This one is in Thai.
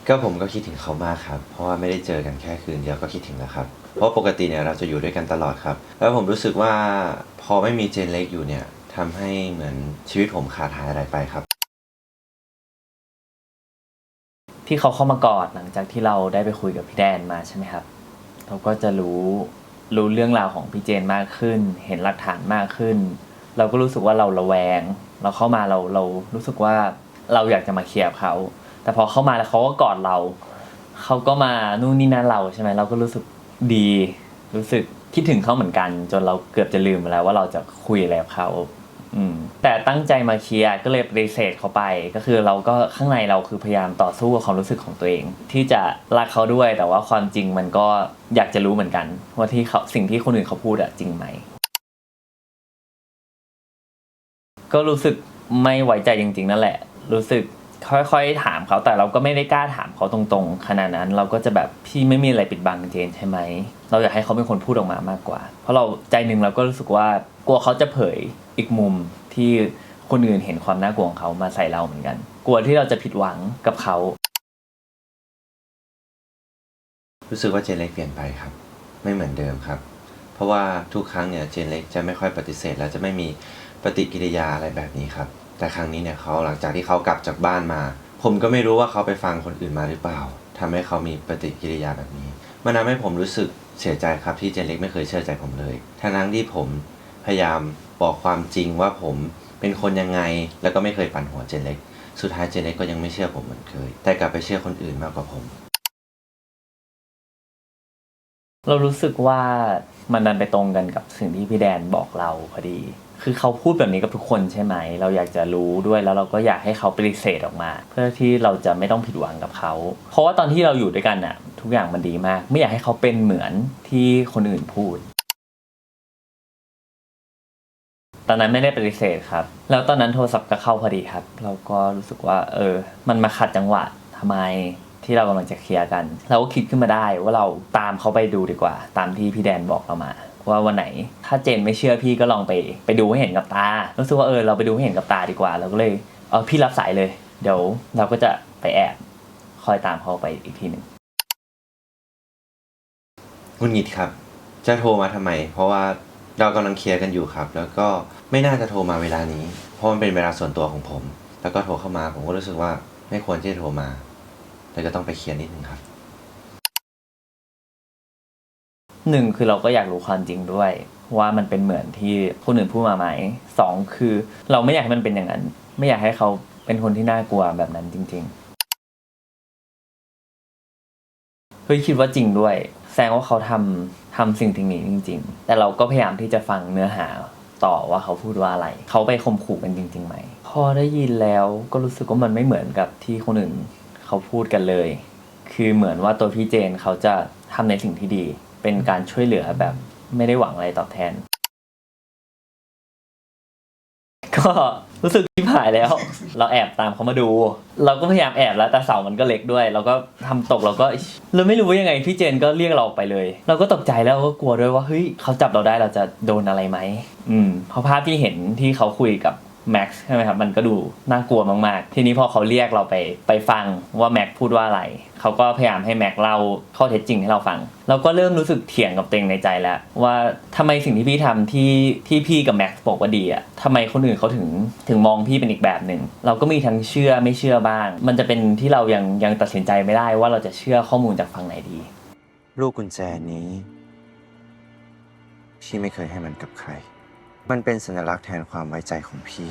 ก็ผมก็คิดถึงเขามากครับเพราะว่าไม่ได้เจอกันแค่คืนเดียวก็คิดถึงแล้วครับเพราะปกติเนี่ยเราจะอยู่ด้วยกันตลอดครับแล้วผมรู้สึกว่าพอไม่มีเจนเล็กอยู่เนี่ยทำให้เหมือนชีวิตผมขาดหายอะไรไปครับที่เขาเข้ามากอดหลังจากที่เราได้ไปคุยกับพี่แดนมาใช่ไหมครับเราก็จะรู้เรื่องราวของพี่เจนมากขึ้นเห็นหลักฐานมากขึ้นเราก็รู้สึกว่าเราระแวงเราเข้ามาเรารู้สึกว่าเราอยากจะมาเคลียร์กับเขาแต่พอเข้ามาแล้วเขาก็กอดเราเขาก็มานู่นนี่นั่นเราใช่ไหมเราก็รู้สึกดีรู้สึกคิดถึงเขาเหมือนกันจนเราเกือบจะลืมไปแล้วว่าเราจะคุยอะไรกับเขาแต่ตั้งใจมาเคลียร์ก็เลยปฏิเสธเขาไปก็คือเราก็ข้างในเราคือพยายามต่อสู้กับความรู้สึกของตัวเองที่จะรักเขาด้วยแต่ว่าความจริงมันก็อยากจะรู้เหมือนกันว่าที่เขาสิ่งที่คนอื่นเขาพูดอะจริงไหมก็รู้สึกไม่ไว้ใจจริงๆนั่นแหละรู้สึกค่อยๆถามเขาแต่เราก็ไม่ได้กล้าถามเขาตรงๆขนาดนั้นเราก็จะแบบพี่ไม่มีอะไรปิดบังเจนใช่ไหมเราอยากให้เขาเป็นคนพูดออกมามากกว่าเพราะเราใจนึงเราก็รู้สึกว่ากลัวเขาจะเผยอีกมุมที่คนอื่นเห็นความน่ากลัวของเขามาใส่เราเหมือนกันกลัวที่เราจะผิดหวังกับเขารู้สึกว่าเจนเล็กเปลี่ยนไปครับไม่เหมือนเดิมครับเพราะว่าทุกครั้งเนี่ยเจนเล็กจะไม่ค่อยปฏิเสธและจะไม่มีปฏิกิริยาอะไรแบบนี้ครับแต่ครั้งนี้เนี่ยเขาหลังจากที่เขากลับจากบ้านมาผมก็ไม่รู้ว่าเขาไปฟังคนอื่นมาหรือเปล่าทำให้เขามีปฏิกิริยาแบบนี้มันทำให้ผมรู้สึกเสียใจครับที่เจนเล็กไม่เคยเชื่อใจผมเลยทั้งที่ผมพยายามบอกความจริงว่าผมเป็นคนยังไงแล้วก็ไม่เคยปั่นหัวเจนเล็กสุดท้ายเจนเล็กก็ยังไม่เชื่อผมเหมือนเคยแต่กลับไปเชื่อคนอื่นมากกว่าผมเรารู้สึกว่ามันดันไปตรงกันกับสิ่งที่พี่แดนบอกเราพอดีคือเขาพูดแบบนี้กับทุกคนใช่ไหมเราอยากจะรู้ด้วยแล้วเราก็อยากให้เขาปฏิเสธออกมาเพื่อที่เราจะไม่ต้องผิดหวังกับเขาเพราะว่าตอนที่เราอยู่ด้วยกันน่ะทุกอย่างมันดีมากไม่อยากให้เขาเป็นเหมือนที่คนอื่นพูดตอนนั้นไม่ได้ปฏิเสธครับแล้วตอนนั้นโทรศัพท์ก็เข้าพอดีครับเราก็รู้สึกว่ามันมาขัดจังหวะทำไมที่เรากำลังจะเคลียร์กันเราก็คิดขึ้นมาได้ว่าเราตามเขาไปดูดีกว่าตามที่พี่แดนบอกเรามาว่าวันไหนถ้าเจนไม่เชื่อพี่ก็ลองไปดูให้เห็นกับตารู้สึกว่าเราไปดูให้เห็นกับตาดีกว่าเราก็เลยพี่รับสายเลยเดี๋ยวเราก็จะไปแอบคอยตามเขาไปอีกทีหนึ่งหงุดหงิดครับจะโทรมาทำไมเพราะว่าเรากำลังเคลียร์กันอยู่ครับแล้วก็ไม่น่าจะโทรมาเวลานี้เพราะมันเป็นเวลาส่วนตัวของผมแล้วก็โทรเข้ามาผมก็รู้สึกว่าไม่ควรที่จะโทรมาเลยก็ต้องไปเคลียร์นิดนึงครับหนึ่งคือเราก็อยากรู้ความจริงด้วยว่ามันเป็นเหมือนที่คนอื่นพูดมาไหมสองคือเราไม่อยากให้มันเป็นอย่างนั้นไม่อยากให้เขาเป็นคนที่น่ากลัวแบบนั้นจริงๆเฮ้ยคิดว่าจริงด้วยแสดงว่าเขาทำสิ่งนี้จริงๆแต่เราก็พยายามที่จะฟังเนื้อหาต่อว่าเขาพูดว่าอะไรเขาไปข่มขู่กันจริงๆไหมพอได้ยินแล้วก็รู้สึกว่ามันไม่เหมือนกับที่คนอื่นเขาพูดกันเลยคือเหมือนว่าตัวพี่เจนเขาจะทำในสิ่งที่ดีเป็นการช่วยเหลือแบบไม่ได้หวังอะไรตอบแทนก็รู้สึกชิบหายแล้วเราแอบตามเขามาดูเราก็พยายามแอบแล้วแต่เสามันก็เล็กด้วยเราก็ทำตกเราไม่รู้ว่ายังไงพี่เจนก็เรียกเราออกไปเลยเราก็ตกใจแล้วก็กลัวด้วยว่าเฮ้ยเขาจับเราได้เราจะโดนอะไรไหมเพราะภาพที่เห็นที่เขาคุยกับแม็กซ์ใช่ไหมครับมันก็ดูน่ากลัวมากๆทีนี้พอเขาเรียกเราไปฟังว่าแม็กพูดว่าอะไรเขาก็พยายามให้แม็กเล่าข้อเท็จจริงให้เราฟังเราก็เริ่มรู้สึกเถียงกับตัวเองในใจแล้วว่าทำไมสิ่งที่พี่ทำที่พี่กับแม็กซ์บอกว่าดีอ่ะทำไมคนอื่นเขาถึงมองพี่เป็นอีกแบบหนึ่งเราก็มีทั้งเชื่อไม่เชื่อบ้างมันจะเป็นที่เรายังตัดสินใจไม่ได้ว่าเราจะเชื่อข้อมูลจากฝั่งไหนดีลูกกุญแจนี้พี่ไม่เคยให้มันกับใครมันเป็นสัญลักษณ์แทนความไว้ใจของพี่